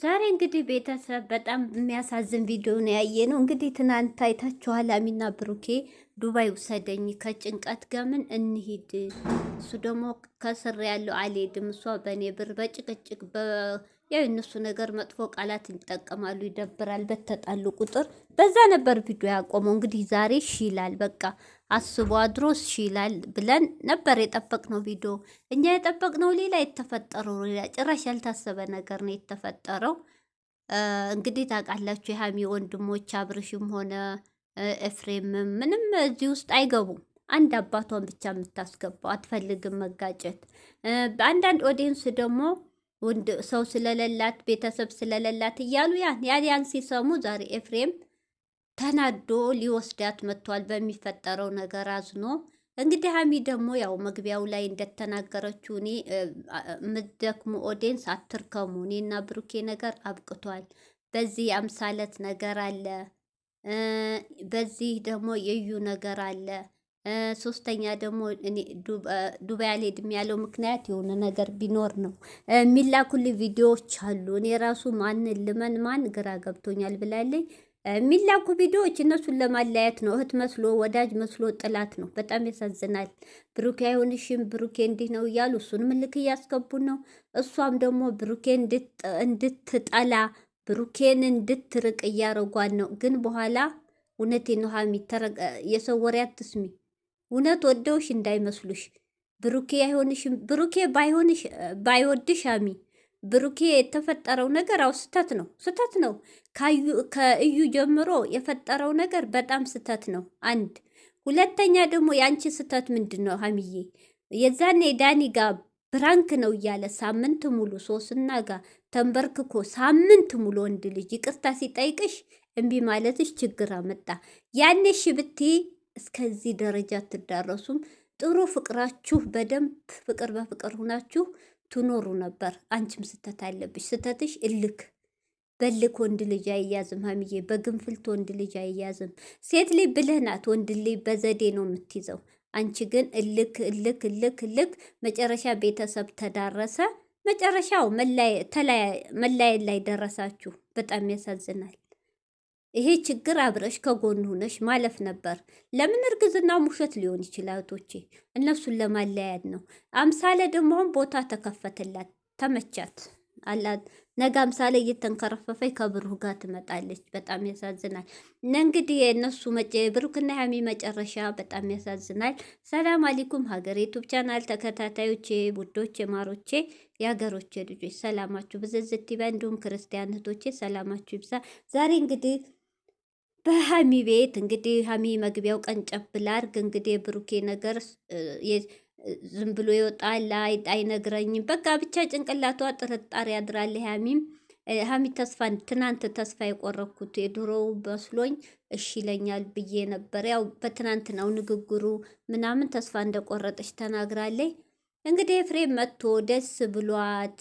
ዛሬ እንግዲህ ቤተሰብ በጣም የሚያሳዝን ቪዲዮ ነው ያየነው። እንግዲህ ትናንት አይታችኋል። አሚና ብሩኬ ዱባይ ውሰደኝ ከጭንቀት ጋር ምን እንሂድ፣ እሱ ደግሞ ከስር ያለው አልሄድም፣ እሷ በእኔ ብር በጭቅጭቅ ያው እነሱ ነገር መጥፎ ቃላት ይጠቀማሉ፣ ይደብራል። በተጣሉ ቁጥር በዛ ነበር ቪዲዮ ያቆመው። እንግዲህ ዛሬ ይላል በቃ አስቦ አድሮስ ይላል ብለን ነበር የጠበቅነው ቪዲዮ። እኛ የጠበቅነው ሌላ፣ የተፈጠረው ሌላ፣ ጭራሽ ያልታሰበ ነገር ነው የተፈጠረው። እንግዲህ ታውቃላችሁ የሀሚ ወንድሞች አብርሽም ሆነ ኤፍሬምም ምንም እዚህ ውስጥ አይገቡም። አንድ አባቷን ብቻ የምታስገባው አትፈልግም መጋጨት። በአንዳንድ ኦዲየንስ ደግሞ ሰው ስለሌላት ቤተሰብ ስለሌላት እያሉ ያን ሲሰሙ ዛሬ ኤፍሬም ተናዶ ሊወስዳት መጥቷል። በሚፈጠረው ነገር አዝኖ እንግዲህ ሀሚ ደግሞ ያው መግቢያው ላይ እንደተናገረችው እኔ የምትደክሙ ኦዲየንስ አትርከሙ፣ እኔና ብሩኬ ነገር አብቅቷል። በዚህ አምሳለት ነገር አለ፣ በዚህ ደግሞ የዩ ነገር አለ። ሶስተኛ ደግሞ ዱባይ አልሄድም ያለው ምክንያት የሆነ ነገር ቢኖር ነው። የሚላኩልኝ ቪዲዮዎች አሉ። እኔ ራሱ ማንን ልመን ማን ግራ ገብቶኛል ብላለኝ። የሚላኩ ቪዲዮዎች እነሱን ለማለያየት ነው። እህት መስሎ ወዳጅ መስሎ ጥላት ነው። በጣም ያሳዝናል። ብሩኬ አይሆንሽም፣ ብሩኬ እንዲህ ነው እያሉ እሱን ምልክ እያስገቡ ነው። እሷም ደግሞ ብሩኬ እንድትጠላ ብሩኬን እንድትርቅ እያረጓን ነው። ግን በኋላ እውነቴ ነው ሀሚ፣ የሰው ወሬ አትስሚ። እውነት ወደውሽ እንዳይመስሉሽ። ብሩኬ አይሆንሽም። ብሩኬ ባይወድሽ ሀሚ፣ ብሩኬ የተፈጠረው ነገር አው ስተት ነው፣ ስተት ነው። ከእዩ ጀምሮ የፈጠረው ነገር በጣም ስተት ነው። አንድ ሁለተኛ ደግሞ የአንቺ ስተት ምንድን ነው ሀሚዬ? የዛኔ ዳኒ ጋር ብራንክ ነው እያለ ሳምንት ሙሉ ሶስና ጋር ተንበርክኮ ሳምንት ሙሉ ወንድ ልጅ ይቅርታ ሲጠይቅሽ እምቢ ማለትሽ ችግር አመጣ። ያኔሽ ብትይ እስከዚህ ደረጃ አትዳረሱም። ጥሩ ፍቅራችሁ በደንብ ፍቅር በፍቅር ሁናችሁ ትኖሩ ነበር። አንቺም ስተት አለብሽ። ስተትሽ እልክ በልክ ወንድ ልጅ አይያዝም ሀሚዬ፣ በግንፍልት ወንድ ልጅ አይያዝም። ሴት ልጅ ብልህ ናት፣ ወንድ ልጅ በዘዴ ነው የምትይዘው። አንቺ ግን እልክ እልክ እልክ እልክ፣ መጨረሻ ቤተሰብ ተዳረሰ። መጨረሻው መለያየት ላይ ደረሳችሁ። በጣም ያሳዝናል። ይሄ ችግር አብረሽ ከጎን ሆነሽ ማለፍ ነበር። ለምን እርግዝና ውሸት ሊሆን ይችላል እህቶቼ፣ እነሱን ለማለያየት ነው። አምሳለ ደግሞ አሁን ቦታ ተከፈተላት፣ ተመቻት አላት። ነገ አምሳለ እየተንከረፈፈች ከብሩህ ጋር ትመጣለች። በጣም ያሳዝናል። እንግዲህ የእነሱ ብሩክና ሀሚ መጨረሻ በጣም ያሳዝናል። ሰላም አለይኩም ሀገር ዩቱብ ቻናል ተከታታዮቼ፣ ውዶቼ፣ ማሮቼ፣ የሀገሮቼ ልጆች ሰላማችሁ ብዝዝት ይበል። እንዲሁም ክርስቲያን እህቶቼ ሰላማችሁ ይብዛ። ዛሬ እንግዲህ በሀሚ ቤት እንግዲህ ሀሚ መግቢያው ቀንጨብ ላርግ እንግዲህ የብሩኬ ነገር ዝም ብሎ ይወጣል፣ አይነግረኝም። በቃ ብቻ ጭንቅላቷ ጥርጣሬ ያድራል። ሀሚ ትናንት ተስፋ የቆረኩት የድሮው መስሎኝ እሺ ይለኛል ብዬ ነበር። ያው በትናንትናው ንግግሩ ምናምን ተስፋ እንደቆረጠች ተናግራለች። እንግዲህ ኤፍሬም መጥቶ ደስ ብሏት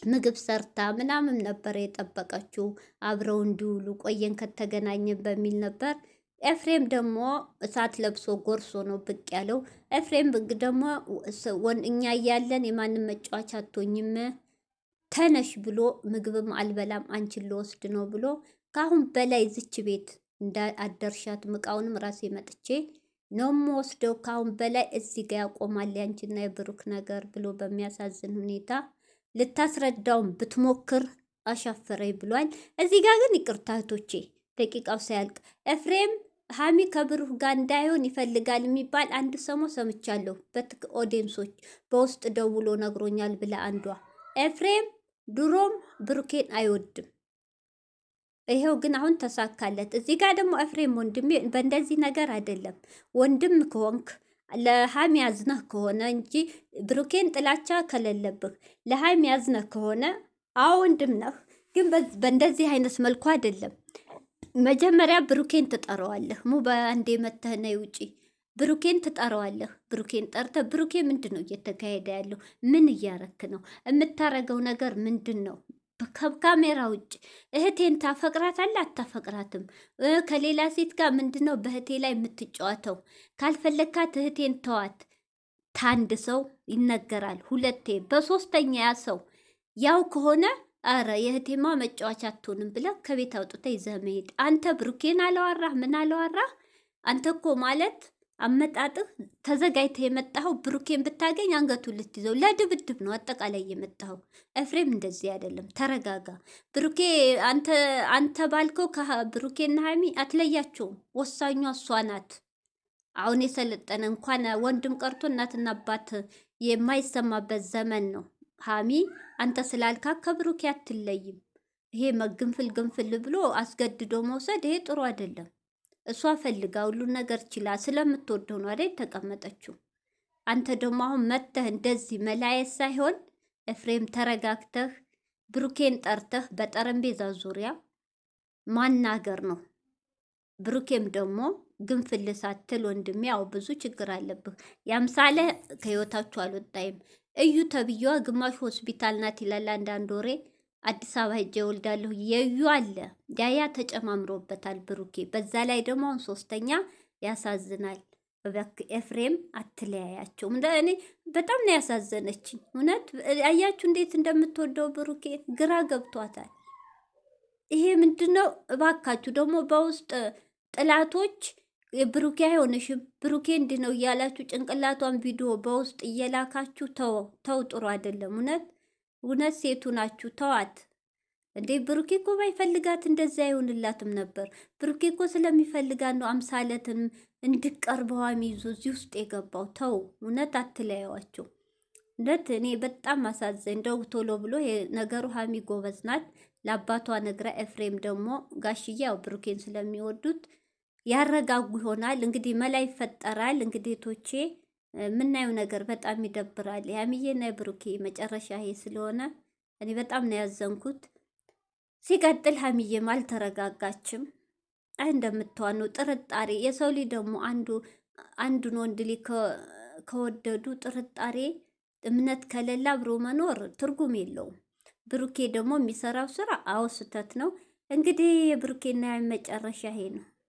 ምግብ ሰርታ ምናምን ነበር የጠበቀችው። አብረው እንዲውሉ ቆየን ከተገናኘን በሚል ነበር። ኤፍሬም ደግሞ እሳት ለብሶ ጎርሶ ነው ብቅ ያለው። ኤፍሬም ደግሞ እኛ እያለን የማንም መጫወቻ አትሆኝም ተነሽ ብሎ ምግብም አልበላም አንቺን ልወስድ ነው ብሎ ከአሁን በላይ ዝች ቤት እንዳአደርሻት ምቃውንም ራሴ መጥቼ ነው የምወስደው። ከአሁን በላይ እዚህ ጋር ያቆማል ያንቺና የብሩክ ነገር ብሎ በሚያሳዝን ሁኔታ ልታስረዳውን ብትሞክር አሻፈረኝ ብሏል። እዚህ ጋር ግን ይቅርታ እህቶቼ፣ ደቂቃው ሳያልቅ ኤፍሬም ሀሚ ከብሩህ ጋር እንዳይሆን ይፈልጋል የሚባል አንድ ሰሞ ሰምቻለሁ። ኦዲየንሶች በውስጥ ደውሎ ነግሮኛል ብላ አንዷ። ኤፍሬም ድሮም ብሩኬን አይወድም። ይሄው ግን አሁን ተሳካለት። እዚህ ጋር ደግሞ ኤፍሬም ወንድሜ በእንደዚህ ነገር አይደለም። ወንድም ከሆንክ ለሀሚ ያዝነህ ከሆነ እንጂ ብሩኬን ጥላቻ ከሌለብህ ለሀሚ ያዝነህ ከሆነ አዎ ወንድም ነህ። ግን በእንደዚህ አይነት መልኩ አይደለም። መጀመሪያ ብሩኬን ትጠራዋለህ። በአንዴ መተህ ነይ ውጪ። ብሩኬን ትጠራዋለህ። ብሩኬን ጠርተህ ብሩኬ ምንድን ነው እየተካሄደ ያለው? ምን እያረክ ነው? የምታረገው ነገር ምንድን ነው? ከካሜራ ውጭ እህቴን ታፈቅራታለህ አታፈቅራትም? ከሌላ ሴት ጋር ምንድን ነው በእህቴ ላይ የምትጫወተው? ካልፈለግካት እህቴን ተዋት። ታንድ ሰው ይነገራል ሁለቴ፣ በሶስተኛ ያ ሰው ያው ከሆነ አረ የእህቴማ መጫወቻ አትሆንም ብለህ ከቤት አውጥተህ ይዘህ መሄድ። አንተ ብሩኬን አላወራህ ምን አላወራህ? አንተ እኮ ማለት አመጣጥህ ተዘጋጅተህ የመጣኸው ብሩኬን ብታገኝ አንገቱን ልትይዘው ለድብድብ ነው አጠቃላይ የመጣኸው። ኤፍሬም እንደዚህ አይደለም፣ ተረጋጋ። ብሩኬ አንተ ባልከው ብሩኬና ሀይሚ አትለያቸውም። ወሳኟ እሷ ናት። አሁን የሰለጠነ እንኳን ወንድም ቀርቶ እናትና አባት የማይሰማበት ዘመን ነው። ሀሚ አንተ ስላልካ ከብሩኬ አትለይም። ይሄ መግንፍል ግንፍል ብሎ አስገድዶ መውሰድ ይሄ ጥሩ አይደለም። እሷ ፈልጋ ሁሉን ነገር ችላ ስለምትወደው ነው አይደል ተቀመጠችው። አንተ ደግሞ አሁን መተህ እንደዚህ መላየት ሳይሆን ኤፍሬም ተረጋግተህ ብሩኬን ጠርተህ በጠረጴዛ ዙሪያ ማናገር ነው። ብሩኬም ደግሞ ግንፍል ሳትል ወንድሜ፣ ያው ብዙ ችግር አለብህ። ያምሳለ ከህይወታችሁ አልወጣይም። እዩ ተብዬዋ ግማሹ ሆስፒታል ናት ይላል አንዳንድ ወሬ። አዲስ አበባ ሄጄ እወልዳለሁ የዩ አለ ያያ ተጨማምሮበታል ብሩኬ። በዛ ላይ ደግሞ አሁን ሶስተኛ ያሳዝናል። ኤፍሬም አትለያያቸው። እኔ በጣም ነው ያሳዘነችኝ እውነት። አያችሁ እንዴት እንደምትወደው ብሩኬ ግራ ገብቷታል። ይሄ ምንድነው? እባካችሁ ደግሞ በውስጥ ጥላቶች ብሩኬ አይሆንሽም ብሩኬ እንዲህ ነው እያላችሁ ጭንቅላቷን ቪዲዮ በውስጥ እየላካችሁ ተው፣ ጥሩ አይደለም። እውነት ሴቱ ናችሁ፣ ተዋት እንዴ። ብሩኬ እኮ ባይፈልጋት እንደዚያ አይሆንላትም ነበር። ብሩኬ እኮ ስለሚፈልጋት ነው አምሳለትን እንድቀርበው ይዞ እዚህ ውስጥ የገባው። ተው፣ እውነት አትለያዋቸው። እውነት እኔ በጣም አሳዘኝ። እንደው ቶሎ ብሎ ነገሩ ሀሚ ጎበዝ ናት፣ ለአባቷ ነግራ። ኤፍሬም ደግሞ ጋሽዬ ያው ብሩኬን ስለሚወዱት ያረጋጉ ይሆናል። እንግዲህ መላ ይፈጠራል። እንግዲህ ቶቼ የምናየው ነገር በጣም ይደብራል። የሀሚዬና የብሩኬ መጨረሻ ይሄ ስለሆነ እኔ በጣም ነው ያዘንኩት። ሲቀጥል ሀሚዬም አልተረጋጋችም። እንደምትዋነው ጥርጣሬ። የሰው ልጅ ደግሞ አንዱን ወንድ ልጅ ከወደዱ ጥርጣሬ፣ እምነት ከሌለ አብሮ መኖር ትርጉም የለውም። ብሩኬ ደግሞ የሚሰራው ስራ አዎ ስህተት ነው። እንግዲህ የብሩኬና መጨረሻ ይሄ ነው።